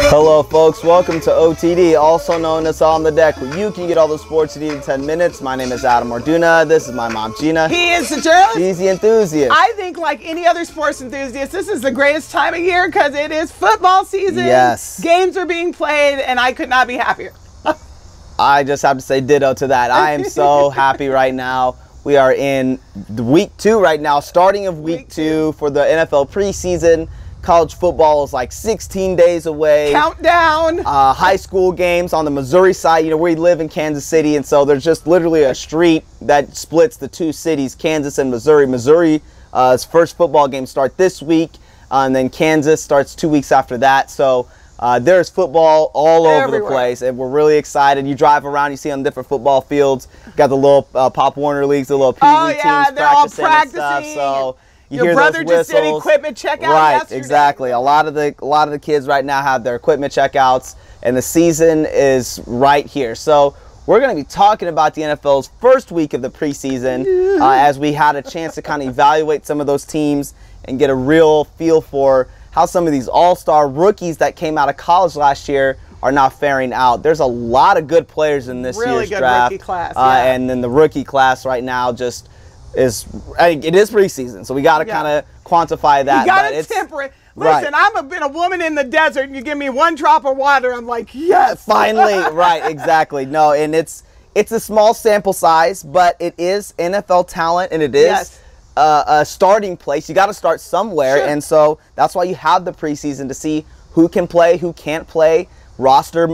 Hello folks, welcome to OTD, also known as On the Deck, where you can get all the sports you need in 10 minutes. My name is Adam Orduna, this is my mom Gina. He is the journalist. She's the enthusiast. I think like any other sports enthusiast, this is the greatest time of year because it is football season. Yes. Games are being played and I could not be happier. I just have to say ditto to that. I am so happy right now. We are in week 2 right now, starting of week 2 for the NFL preseason. College football is like 16 days away. Countdown. High school games on the Missouri side. You know, we live in Kansas City, and so there's just literally a street that splits the two cities, Kansas and Missouri. Missouri's first football game start this week, and then Kansas starts 2 weeks after that. So there's football all over the place, and we're really excited. You drive around, you see on different football fields, got the little Pop Warner leagues, the little Pee Wee teams they're all practicing and stuff. So your brother just did equipment checkout yesterday. Exactly. A lot of the kids right now have their equipment checkouts, and the season is right here. So we're going to be talking about the NFL's first week of the preseason as we had a chance to kind of evaluate some of those teams and get a real feel for how some of these all-star rookies that came out of college last year are now faring out. There's a lot of good players in this year's draft. Rookie class, and then the rookie class right now just it is preseason, so we got to kind of quantify that. You got to temper it. Listen, I've been a woman in the desert, and you give me one drop of water, I'm like, yes. Finally, right, exactly. No, and it's a small sample size, but it is NFL talent, and it is a starting place. You got to start somewhere, and so that's why you have the preseason to see who can play, who can't play. Roster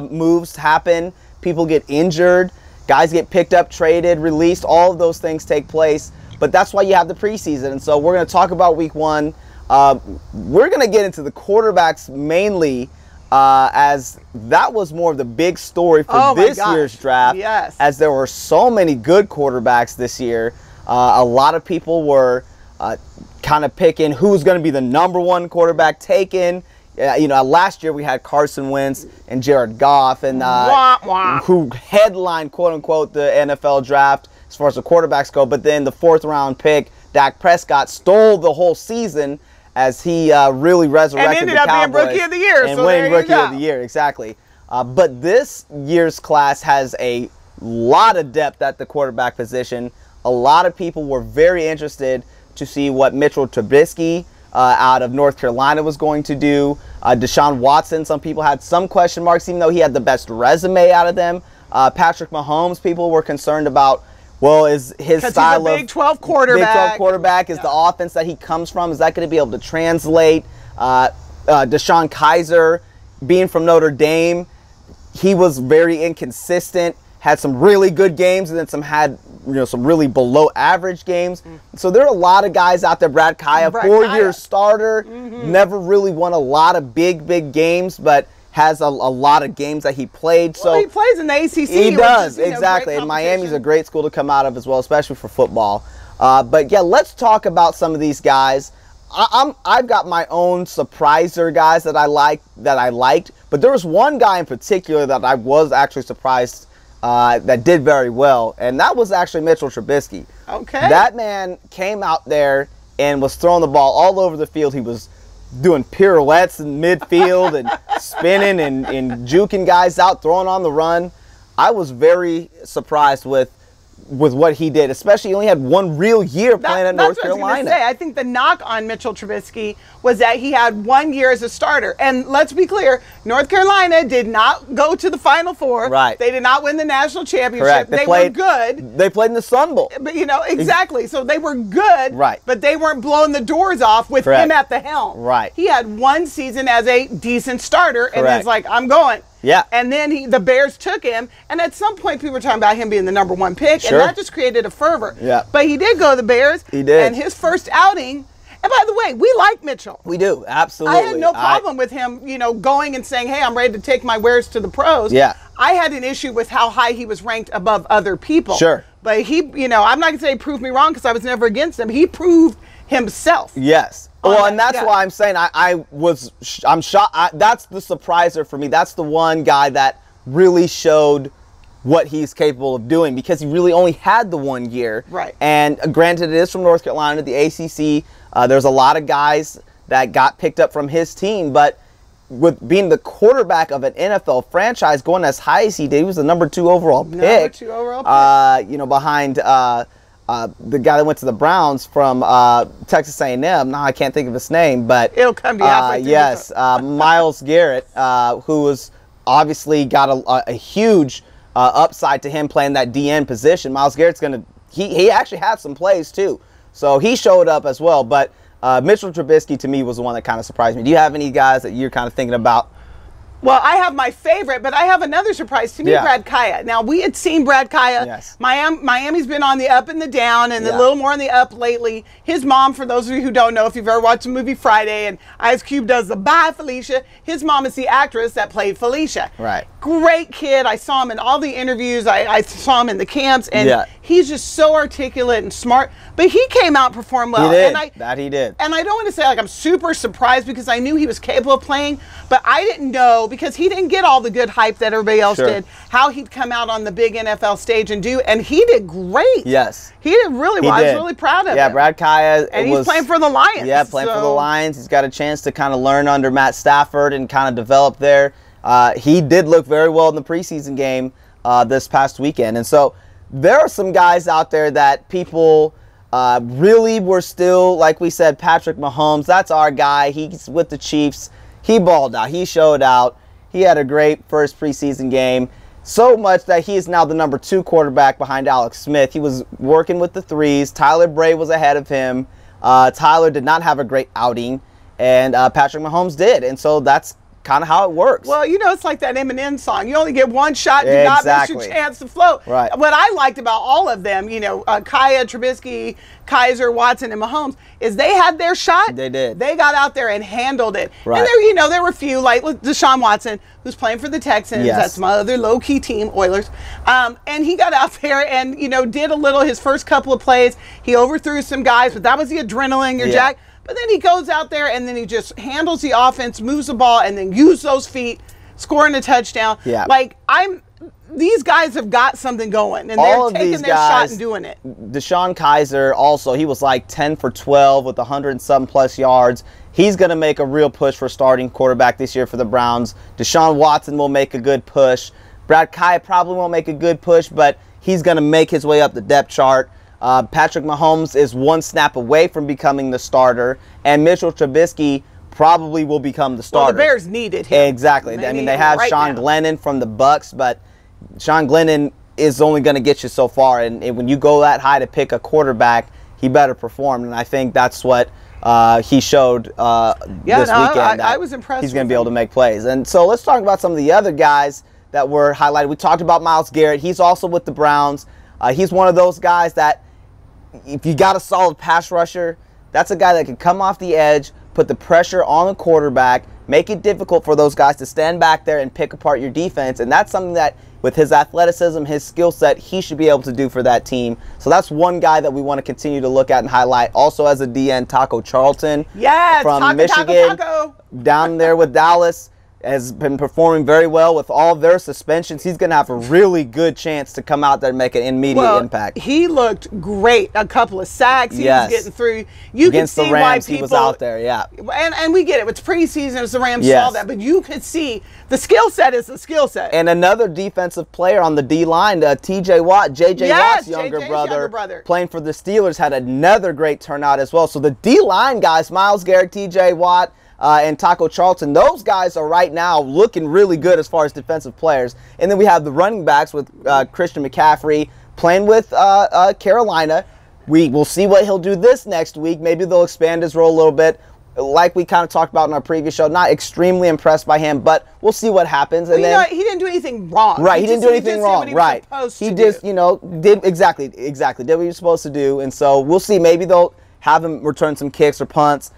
moves happen, people get injured. Guys get picked up, traded, released, all of those things take place. But that's why you have the preseason. And so we're going to talk about week 1. We're going to get into the quarterbacks mainly as that was more of the big story for this year's draft. Yes. As there were so many good quarterbacks this year. A lot of people were kind of picking who's going to be the #1 quarterback taken. You know, last year we had Carson Wentz and Jared Goff, and who headlined, quote unquote, the NFL draft as far as the quarterbacks go. But then the 4th round pick, Dak Prescott, stole the whole season as he really resurrected the Cowboys. And ended up being Rookie of the Year. And winning Rookie of the Year, exactly. But this year's class has a lot of depth at the quarterback position. A lot of people were very interested to see what Mitchell Trubisky out of North Carolina was going to do. Deshaun Watson, some people had some question marks, even though he had the best resume out of them. Patrick Mahomes, people were concerned about, well, is his style of Big 12 quarterback, is the offense that he comes from, is that going to be able to translate? Deshaun Kaiser, being from Notre Dame, he was very inconsistent. Had some really good games, and then some really below average games. So there are a lot of guys out there. Brad Kaya, 4-year starter, never really won a lot of big games, but has a lot of games that he played. Well, he plays in the ACC. He does, exactly. And Miami's a great school to come out of as well, especially for football. But yeah, let's talk about some of these guys. I've got my own surpriser guys that I liked, but there was one guy in particular that I was actually surprised that did very well, and that was actually Mitchell Trubisky. Okay. That man came out there and was throwing the ball all over the field. He was doing pirouettes in midfield and spinning and juking guys out, throwing on the run. I was very surprised with what he did, especially he only had 1 real year playing at North Carolina. I think the knock on Mitchell Trubisky was that he had 1 year as a starter. And let's be clear, North Carolina did not go to the Final Four. Right. They did not win the national championship. Correct. They were good. They played in the Sun Bowl. But exactly. So they were good. Right. But they weren't blowing the doors off with him at the helm. Right. He had 1 season as a decent starter, and it's like, I'm going. Yeah. And then the Bears took him, and at some point people were talking about him being the #1 pick, and that just created a fervor. Yeah. But he did go to the Bears. He did. And his first outing, and by the way, we like Mitchell. We do, absolutely. I had no problem with him, going and saying, hey, I'm ready to take my wares to the pros. Yeah. I had an issue with how high he was ranked above other people. Sure. But he, I'm not going to say he proved me wrong because I was never against him. He proved himself. Yes. Well, and that's why I'm saying I'm shocked. That's the surpriser for me. That's the one guy that really showed what he's capable of doing because he really only had the 1 year. Right. And granted, it is from North Carolina, the ACC. There's a lot of guys that got picked up from his team, but with being the quarterback of an NFL franchise, going as high as he did. He was the number 2 overall pick. Number 2 overall pick. You know, behind the guy that went to the Browns from Texas A&M. Now I can't think of his name, but it'll come to you. Yes, Myles Garrett, who was obviously got a huge upside to him playing that DN position. Myles Garrett's gonna he actually had some plays too, so he showed up as well. But Mitchell Trubisky to me was the one that kind of surprised me. Do you have any guys that you're kind of thinking about? Well, I have my favorite, but I have another surprise to me, Brad Kaya. Now, we had seen Brad Kaya. Yes. Miami's been on the up and the down, and a little more on the up lately. His mom, for those of you who don't know, if you've ever watched the movie Friday, and Ice Cube does the Bye Felicia, his mom is the actress that played Felicia. Right. Great kid. I saw him in all the interviews. I saw him in the camps, and he's just so articulate and smart. But he came out and performed well. He did. He did. And I don't want to say like I'm super surprised because I knew he was capable of playing, but I didn't know because he didn't get all the good hype that everybody else did, how he'd come out on the big NFL stage and do, and he did great. Yes. He did really well. I was really proud of him. Yeah, Brad Kaya. And he's playing for the Lions. Yeah, playing for the Lions. He's got a chance to kind of learn under Matt Stafford and kind of develop there. He did look very well in the preseason game this past weekend. And so there are some guys out there that people really were still, like we said, Patrick Mahomes. That's our guy. He's with the Chiefs. He balled out. He showed out. He had a great first preseason game. So much that he is now the number 2 quarterback behind Alex Smith. He was working with the threes. Tyler Bray was ahead of him. Tyler did not have a great outing, and Patrick Mahomes did. And so that's kind of how it works. Well, you know, it's like that Eminem song. You only get one shot, do not miss your chance to float. Right. What I liked about all of them, you know, Kaya, Trubisky, Kaiser, Watson, and Mahomes, is they had their shot. They did. They got out there and handled it. Right. And there, you know, there were a few, like Deshaun Watson, who's playing for the Texans. Yes. That's my other low-key team, Oilers. And he got out there and, you know, did a little, his first couple of plays. He overthrew some guys, but that was the adrenaline, your jack. But then he goes out there and then he just handles the offense, moves the ball, and then use those feet, scoring a touchdown. Yeah. Like, these guys have got something going, and they're taking their shot and doing it. Deshaun Kaiser also, he was like 10 for 12 with 107 plus yards. He's going to make a real push for starting quarterback this year for the Browns. Deshaun Watson will make a good push. Brad Kaya probably won't make a good push, but he's going to make his way up the depth chart. Patrick Mahomes is one snap away from becoming the starter, and Mitchell Trubisky probably will become the starter. Well, the Bears needed him. Exactly. I mean, they have Sean Glennon from the Bucs, but Sean Glennon is only going to get you so far, and when you go that high to pick a quarterback, he better perform, and I think that's what he showed this weekend. I was impressed. He's going to be able to make plays. And so let's talk about some of the other guys that were highlighted. We talked about Myles Garrett. He's also with the Browns. He's one of those guys that if you got a solid pass rusher, that's a guy that can come off the edge, put the pressure on the quarterback, make it difficult for those guys to stand back there and pick apart your defense. And that's something that, with his athleticism, his skill set, he should be able to do for that team. So that's one guy that we want to continue to look at and highlight. Also as a DN, Taco Charlton from Michigan, down there with Dallas. Has been performing very well with all their suspensions. He's going to have a really good chance to come out there and make an immediate impact. He looked great. A couple of sacks. He was getting through. You Against could see the Rams, why people, he was out there, And we get it. It's preseason. It's the Rams saw that. But you could see the skill set is the skill set. And another defensive player on the D-line, T.J. Watt, J.J. Watt's younger brother, playing for the Steelers, had another great turnout as well. So the D-line guys, Myles Garrett, T.J. Watt, and Taco Charlton, those guys are right now looking really good as far as defensive players. And then we have the running backs with Christian McCaffrey playing with Carolina. We will see what he'll do this next week. Maybe they'll expand his role a little bit. Like we kind of talked about in our previous show, not extremely impressed by him, but we'll see what happens. And then he didn't do anything wrong. Right, he didn't do anything wrong. Right, he just did exactly did what he was supposed to do. And so we'll see. Maybe they'll have him return some kicks or punts.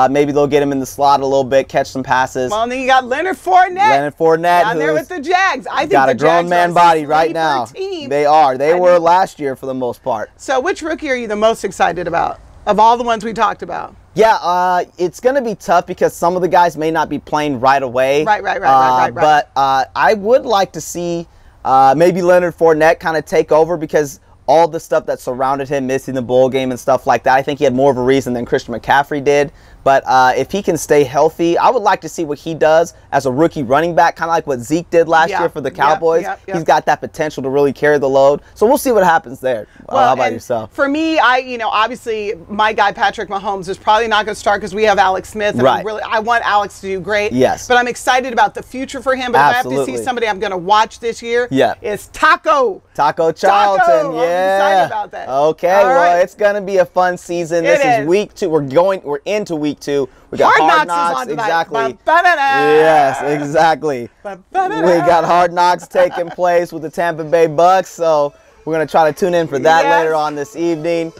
Maybe they'll get him in the slot a little bit, catch some passes. Well, and then you got Leonard Fournette. Down there with the Jags. I think got a grown man body right now. They are. They were last year for the most part. So which rookie are you the most excited about of all the ones we talked about? Yeah, it's going to be tough because some of the guys may not be playing right away. Right. But I would like to see maybe Leonard Fournette kind of take over because all the stuff that surrounded him, missing the bowl game and stuff like that, I think he had more of a reason than Christian McCaffrey did. But if he can stay healthy, I would like to see what he does as a rookie running back, kind of like what Zeke did last year for the Cowboys. He's got that potential to really carry the load. So we'll see what happens there. Well, how about yourself? For me, obviously my guy Patrick Mahomes is probably not going to start because we have Alex Smith. And I want Alex to do great. Yes. But I'm excited about the future for him. But if I have to see somebody I'm going to watch this year, it's Taco Charlton. I'm excited about that. Okay, well, it's going to be a fun season. This is week 2. We're into week 2. We got Hard Knocks. Exactly. Yes, exactly. We got Hard Knocks taking place with the Tampa Bay Bucks. So we're going to try to tune in for that later on this evening.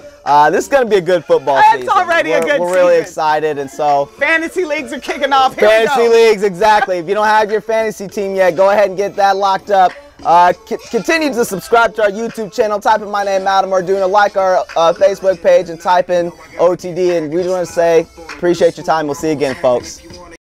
This is going to be a good football season. It's already a good season. We're really excited, and so fantasy leagues are kicking off. Fantasy leagues, exactly. If you don't have your fantasy team yet, go ahead and get that locked up. Continue to subscribe to our YouTube channel. Type in my name, Adam Arduna. Like our Facebook page and type in OTD. And we just want to say, appreciate your time. We'll see you again, folks.